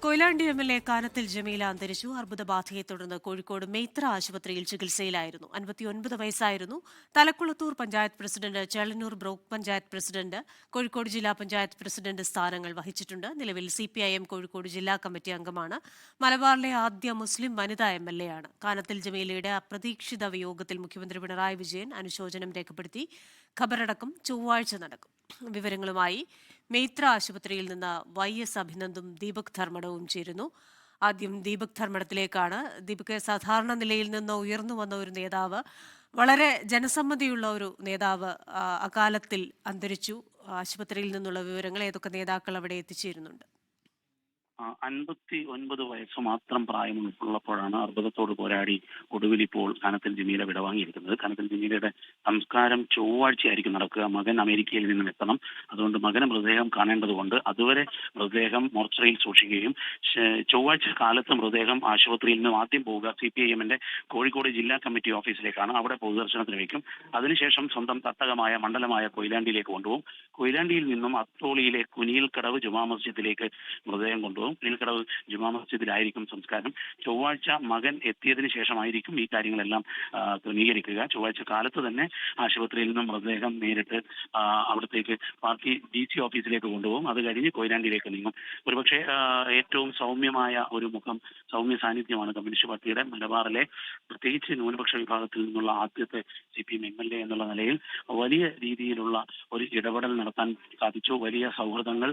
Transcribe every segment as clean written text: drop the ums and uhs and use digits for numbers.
Koyilandy MLA Kanathil Jameela അന്തരിച്ചു. അർബുദബാധയെ തുടർന്ന് കോഴിക്കോട് മേത്ര ആശുപത്രിയിൽ ചികിത്സയിലായിരുന്നു. 59 വയസ്സായിരുന്നു. Thalakkulathur panchayat president, Chelannur block panchayat president, Kozhikode ജില്ലാ പഞ്ചായത്ത് പ്രസിഡന്റ് സ്ഥാനങ്ങൾ വഹിച്ചിട്ടുണ്ട്. നിലവിൽ CPIM കോഴിക്കോട് ജില്ലാ കമ്മിറ്റി അംഗമാണ്. മലബാറിലെ ആദ്യ മുസ്ലിം വനിതാ MLA ആണ്. കാനത്തിൽ ജമീലയുടെ അപ്രതീക്ഷിത വിയോഗത്തിൽ മുഖ്യമന്ത്രി പിണറായി വിജയൻ അനുശോചനം രേഖപ്പെടുത്തി. ഖബറടക്കം ചൊവ്വാഴ്ച നടക്കും. വിവരങ്ങളുമായി മേത്ര ആശുപത്രിയിൽ നിന്ന് YS അഭിനന്ദും ദീപക് ധർമ്മടവും ചേരുന്നു. ആദ്യം ദീപക് ധർമ്മടത്തിലേക്കാണ്. ദീപക്, സാധാരണ നിലയിൽ നിന്ന് ഉയർന്നു വന്ന ഒരു നേതാവ്, വളരെ ജനസമ്മതിയുള്ള ഒരു നേതാവ് അകാലത്തിൽ അന്തരിച്ചു. ആശുപത്രിയിൽ നിന്നുള്ള വിവരങ്ങൾ, ഏതൊക്കെ നേതാക്കൾ അവിടെ എത്തിച്ചേരുന്നുണ്ട്? 59 വയസ്സ് മാത്രം പ്രായമുള്ളപ്പോഴാണ് അർബുദത്തോട് പോരാടി ഒടുവിൽ ഇപ്പോൾ കാനത്തിൽ ജമീല വിടവാങ്ങിയിരിക്കുന്നത്. കാനത്തിൽ ജമീലയുടെ സംസ്കാരം ചൊവ്വാഴ്ചയായിരിക്കും നടക്കുക. മകൻ അമേരിക്കയിൽ നിന്നും എത്തണം. അതുകൊണ്ട് മകന് മൃതദേഹം കാണേണ്ടതുകൊണ്ട് അതുവരെ മൃതദേഹം മോർച്ചറിയിൽ സൂക്ഷിക്കുകയും ചൊവ്വാഴ്ച കാലത്ത് മൃതദേഹം ആശുപത്രിയിൽ നിന്നും ആദ്യം പോവുക CPIMന്റെ കോഴിക്കോട് ജില്ലാ കമ്മിറ്റി ഓഫീസിലേക്കാണ്. അവിടെ പൊതുദർശനത്തിന് വയ്ക്കും. അതിനുശേഷം സ്വന്തം തട്ടകമായ മണ്ഡലമായ കൊയിലാണ്ടിയിലേക്ക് കൊണ്ടുപോകും. കൊയിലാണ്ടിയിൽ നിന്നും അത്തോളിയിലെ കുനിയിൽക്കടവ് ജുമാ മസ്ജിദിലേക്ക് മൃതദേഹം കൊണ്ടുപോകും. കുനിയിൽക്കടവ് ജുമാ മസ്ജിദിലായിരിക്കും സംസ്കാരം. ചൊവ്വാഴ്ച മകൻ എത്തിയതിനു ശേഷമായിരിക്കും ഈ കാര്യങ്ങളെല്ലാം ക്രമീകരിക്കുക. ചൊവ്വാഴ്ച കാലത്ത് തന്നെ ആശുപത്രിയിൽ നിന്നും മൃതദേഹം നേരിട്ട് അവിടത്തേക്ക് പാർട്ടി DC ഓഫീസിലേക്ക് കൊണ്ടുപോകും. അത് കഴിഞ്ഞ് കൊയിലാണ്ടിയിലേക്ക് നീങ്ങും. ഒരുപക്ഷെ ഏറ്റവും സൗമ്യമായ ഒരു മുഖം, സൗമ്യ സാന്നിധ്യമാണ് കമ്മ്യൂണിസ്റ്റ് പാർട്ടിയുടെ മലബാറിലെ പ്രത്യേകിച്ച് ന്യൂനപക്ഷ വിഭാഗത്തിൽ നിന്നുള്ള ആദ്യത്തെ CPM MLA എന്നുള്ള നിലയിൽ വലിയ രീതിയിലുള്ള ഒരു ഇടപെടൽ നടത്താൻ സാധിച്ചു. വലിയ സൗഹൃദങ്ങൾ,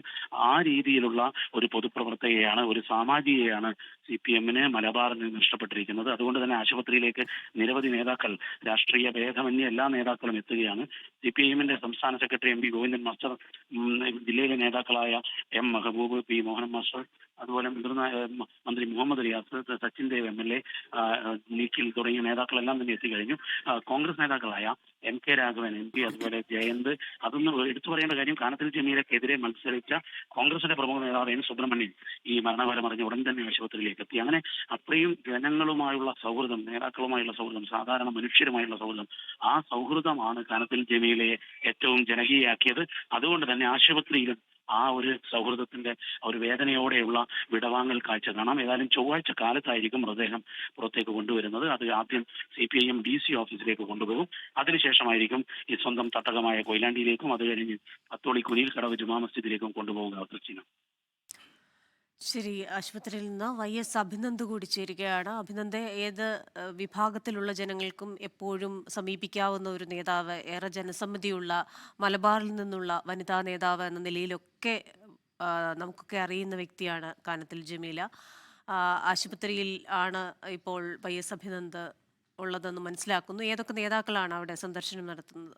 ആ രീതിയിലുള്ള ഒരു പൊതുപ്രവർത്തകയാണ്, ഒരു സാമാജികയാണ് CPMന് മലബാറിൽ നിന്ന് നഷ്ടപ്പെട്ടിരിക്കുന്നത്. അതുകൊണ്ട് തന്നെ ആശുപത്രിയിലേക്ക് നിരവധി നേതാക്കൾ, രാഷ്ട്രീയ ഭേദമന്യേ എല്ലാ നേതാക്കളും എത്തുകയാണ്. CPIMന്റെ സംസ്ഥാന സെക്രട്ടറി MV ഗോവിന്ദൻ മാസ്റ്റർ, ജില്ലയിലെ നേതാക്കളായ M Mehboob, P Mohanan master, അതുപോലെ മുതിർന്ന മന്ത്രി മുഹമ്മദ് റിയാസ്, സച്ചിൻ ദേവ് MLA, നിഖിൽ തുടങ്ങിയ നേതാക്കളെല്ലാം തന്നെ എത്തിക്കഴിഞ്ഞു. കോൺഗ്രസ് നേതാക്കളായ MK രാഘവൻ MP, അതുപോലെ ജയന്ത്. അതൊന്നും എടുത്തു പറയേണ്ട കാര്യം, കാനത്തിൽ ജമീലക്കെതിരെ മത്സരിച്ച കോൺഗ്രസിന്റെ പ്രമുഖ നേതാവ് N സുബ്രഹ്മണ്യൻ ഈ മരണവാരം അറിഞ്ഞ ഉടൻ തന്നെ ആശുപത്രിയിലേക്ക് എത്തി. അങ്ങനെ അത്രയും ജനങ്ങളുമായുള്ള സൗഹൃദം, നേതാക്കളുമായുള്ള സൗഹൃദം, സാധാരണ മനുഷ്യരുമായുള്ള സൗഹൃദം, ആ സൗഹൃദമാണ് കാനത്തിൽ ജമീലയെ ഏറ്റവും ജനകീയയാക്കിയത്. അതുകൊണ്ട് തന്നെ ആശുപത്രിയിലും ആ ഒരു സൗഹൃദത്തിന്റെ ഒരു വേദനയോടെയുള്ള വിടവാങ്ങൽ കാഴ്ച കാണാം. ഏതായാലും ചൊവ്വാഴ്ച കാലത്തായിരിക്കും മൃതദേഹം പുറത്തേക്ക് കൊണ്ടുവരുന്നത്. അത് ആദ്യം CPIM DC ഓഫീസിലേക്ക് കൊണ്ടുപോകും. അതിനുശേഷമായിരിക്കും ഈ സ്വന്തം തട്ടകമായ കൊയിലാണ്ടിയിലേക്കും അത് കഴിഞ്ഞ് അത്തോളി കുനിയിൽക്കടവ് ജുമാ മസ്ജിദിലേക്കും കൊണ്ടുപോകുക. ക്രിസ്റ്റീന. ശരി, ആശുപത്രിയിൽ നിന്ന് YS അഭിനന്ദ് കൂടി ചേരുകയാണ്. അഭിനന്ദ്, ഏത് വിഭാഗത്തിലുള്ള ജനങ്ങൾക്കും എപ്പോഴും സമീപിക്കാവുന്ന ഒരു നേതാവ്, ഏറെ ജനസമ്മതിയുള്ള മലബാറിൽ നിന്നുള്ള വനിതാ നേതാവ് എന്ന നിലയിലൊക്കെ നമുക്കൊക്കെ അറിയുന്ന വ്യക്തിയാണ് കാനത്തിൽ ജമീല. ആശുപത്രിയിൽ ആണ് ഇപ്പോൾ YS അഭിനന്ദ് ഉള്ളതെന്ന് മനസ്സിലാക്കുന്നു. ഏതൊക്കെ നേതാക്കളാണ് അവിടെ സന്ദർശനം നടത്തുന്നത്?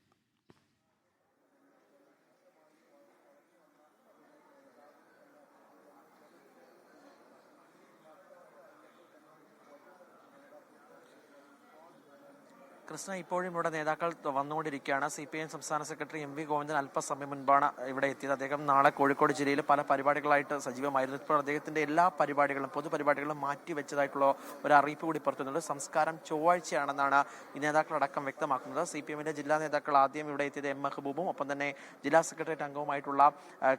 കൃഷ്ണ, ഇപ്പോഴും ഇവിടെ നേതാക്കൾ വന്നുകൊണ്ടിരിക്കുകയാണ്. CPIM സംസ്ഥാന സെക്രട്ടറി MV ഗോവിന്ദൻ അല്പസമയം മുൻപാണ് ഇവിടെ എത്തിയത്. അദ്ദേഹം നാളെ കോഴിക്കോട് ജില്ലയിൽ പല പരിപാടികളായിട്ട് സജീവമായിരുന്നു. ഇപ്പോൾ അദ്ദേഹത്തിന്റെ എല്ലാ പരിപാടികളും, പൊതുപരിപാടികളും മാറ്റിവെച്ചതായിട്ടുള്ള ഒരു അറിയിപ്പ് കൂടി പുറത്തുനിന്നുണ്ട്. സംസ്കാരം ചൊവ്വാഴ്ചയാണെന്നാണ് ഈ നേതാക്കളടക്കം വ്യക്തമാക്കുന്നത്. CPMന്റെ ജില്ലാ നേതാക്കൾ ആദ്യം ഇവിടെ എത്തിയത് M മെഹബൂബും ഒപ്പം തന്നെ ജില്ലാ സെക്രട്ടേറിയറ്റ് അംഗവുമായിട്ടുള്ള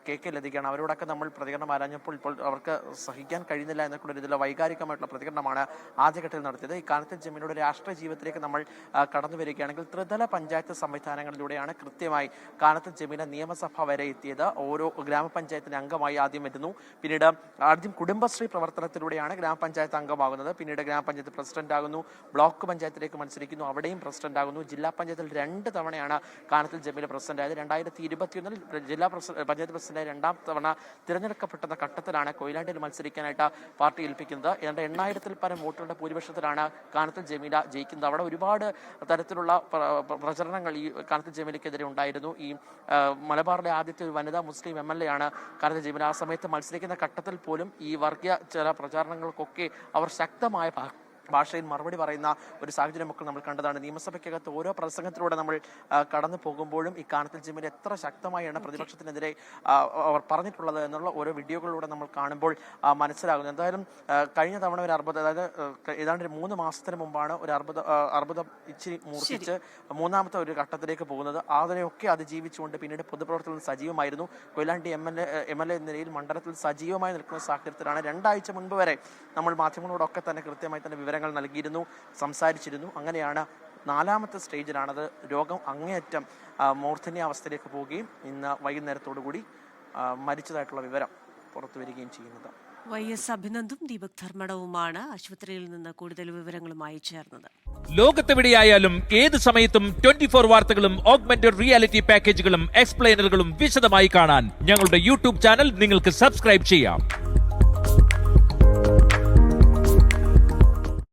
KK ലതികയാണ്. അവരോടൊക്കെ നമ്മൾ പ്രതികരണം ആരാഞ്ഞപ്പോൾ ഇപ്പോൾ അവർക്ക് സഹിക്കാൻ കഴിയുന്നില്ല എന്നൊക്കെയുള്ള രീതിയിലുള്ള വൈകാരികമായിട്ടുള്ള പ്രതികരണമാണ് ആദ്യഘട്ടത്തിൽ നടത്തിയത്. ഈ കാനത്തിൽ ജമീലയുടെ രാഷ്ട്രീയ ജീവിതത്തിലേക്ക് നമ്മൾ കടന്നു വരികയാണെങ്കിൽ ത്രിതല പഞ്ചായത്ത് സംവിധാനങ്ങളിലൂടെയാണ് കൃത്യമായി കാനത്തിൽ ജമീല നിയമസഭ വരെ എത്തിയത്. ഓരോ ഗ്രാമപഞ്ചായത്തിന് അംഗമായി ആദ്യം എത്തുന്നു. പിന്നീട് ആദ്യം കുടുംബശ്രീ പ്രവർത്തനത്തിലൂടെയാണ് ഗ്രാമപഞ്ചായത്ത് അംഗമാകുന്നത്. പിന്നീട് ഗ്രാമപഞ്ചായത്ത് പ്രസിഡന്റ് ആകുന്നു. ബ്ലോക്ക് പഞ്ചായത്തിലേക്ക് മത്സരിക്കുന്നു, അവിടെയും പ്രസിഡന്റ് ആകുന്നു. ജില്ലാ പഞ്ചായത്തിൽ 2 തവണയാണ് കാനത്തിൽ ജമീല പ്രസിഡന്റ് ആയത്. 2021 ജില്ലാ പഞ്ചായത്ത് പ്രസിഡന്റായി 2ാം തവണ തിരഞ്ഞെടുക്കപ്പെട്ട ഘട്ടത്തിലാണ് കൊയിലാണ്ടിയിൽ മത്സരിക്കാനായിട്ട് പാർട്ടി ഏൽപ്പിക്കുന്നത്. ഏതാണ്ട് 8000-ൽ പരം വോട്ടുകളുടെ ഭൂരിപക്ഷത്തിലാണ് കാനത്തിൽ ജമീല ജയിക്കുന്നത്. അവിടെ ഒരുപാട് തരത്തിലുള്ള പ്രചരണങ്ങൾ ഈ കാനത്തിൽ ജമീലക്കെതിരെ ഉണ്ടായിരുന്നു. ഈ മലബാറിലെ ആദ്യത്തെ ഒരു വനിതാ മുസ്ലിം MLA ആണ് കാനത്തിൽ ജമീല. ആ സമയത്ത് മത്സരിക്കുന്ന ഘട്ടത്തിൽ പോലും ഈ വർഗീയ ചില പ്രചാരണങ്ങൾക്കൊക്കെ അവർ ശക്തമായ ഭാഷയിൽ മറുപടി പറയുന്ന ഒരു സാഹചര്യമൊക്കെ നമ്മൾ കണ്ടതാണ്. നിയമസഭയ്ക്കകത്ത് ഓരോ പ്രസംഗത്തിലൂടെ നമ്മൾ കടന്നു പോകുമ്പോഴും ഈ കാനത്തിൽ ജമീൽ എത്ര ശക്തമായാണ് പ്രതിപക്ഷത്തിനെതിരെ അവർ പറഞ്ഞിട്ടുള്ളത് എന്നുള്ള ഓരോ വീഡിയോകളിലൂടെ നമ്മൾ കാണുമ്പോൾ മനസ്സിലാകുന്നു. എന്തായാലും കഴിഞ്ഞ തവണ ഒരു അർബുദം, അതായത് ഏതാണ്ട് 3 മാസത്തിന് മുമ്പാണ് ഒരു അർബുദം ഇച്ചിരി മൂർച്ഛിച്ച് മൂന്നാമത്തെ ഒരു ഘട്ടത്തിലേക്ക് പോകുന്നത്. അതിനെയൊക്കെ അതിജീവിച്ചുകൊണ്ട് പിന്നീട് പൊതുപ്രവർത്തനം സജീവമായിരുന്നു. കൊയിലാണ്ടി എം എൽ എ എന്ന നിലയിൽ മണ്ഡലത്തിൽ സജീവമായി നിൽക്കുന്ന സാഹചര്യത്തിലാണ് 2 ആഴ്ച മുൻപ് വരെ നമ്മൾ മാധ്യമങ്ങളോടൊക്കെ തന്നെ കൃത്യമായി തന്നെ വിവരങ്ങൾ നൽകിയിരുന്നു, സംസാരിച്ചിരുന്നു. അങ്ങനെയാണ് 4ാമത്തെ സ്റ്റേജിലാണത്. രോഗം അങ്ങേയറ്റം മൂർധന്യാവസ്ഥയിലേക്ക് പോവുകയും ഇന്ന് വൈകുന്നേരത്തോടുകൂടി മരിച്ചതായിട്ടുള്ള വിവരം പുറത്തു വരികയും ചെയ്യുന്നത്. YS അഭിനന്ദും ദീപക് ധർമ്മടവുമാണ് ആശുപത്രിയിൽ നിന്ന് കൂടുതൽ വിവരങ്ങളുമായി ചേർന്നത്. ലോകത്തെവിടെയായാലും ഏത് സമയത്തും 24 വാർത്തകളും ഓഗ്മെന്റഡ് റിയാലിറ്റി പാക്കേജുകളും എക്സ്പ്ലെയിനറുകളും വിശദമായി കാണാൻ ഞങ്ങളുടെ യൂട്യൂബ് ചാനൽ നിങ്ങൾക്ക് സബ്സ്ക്രൈബ് ചെയ്യാം.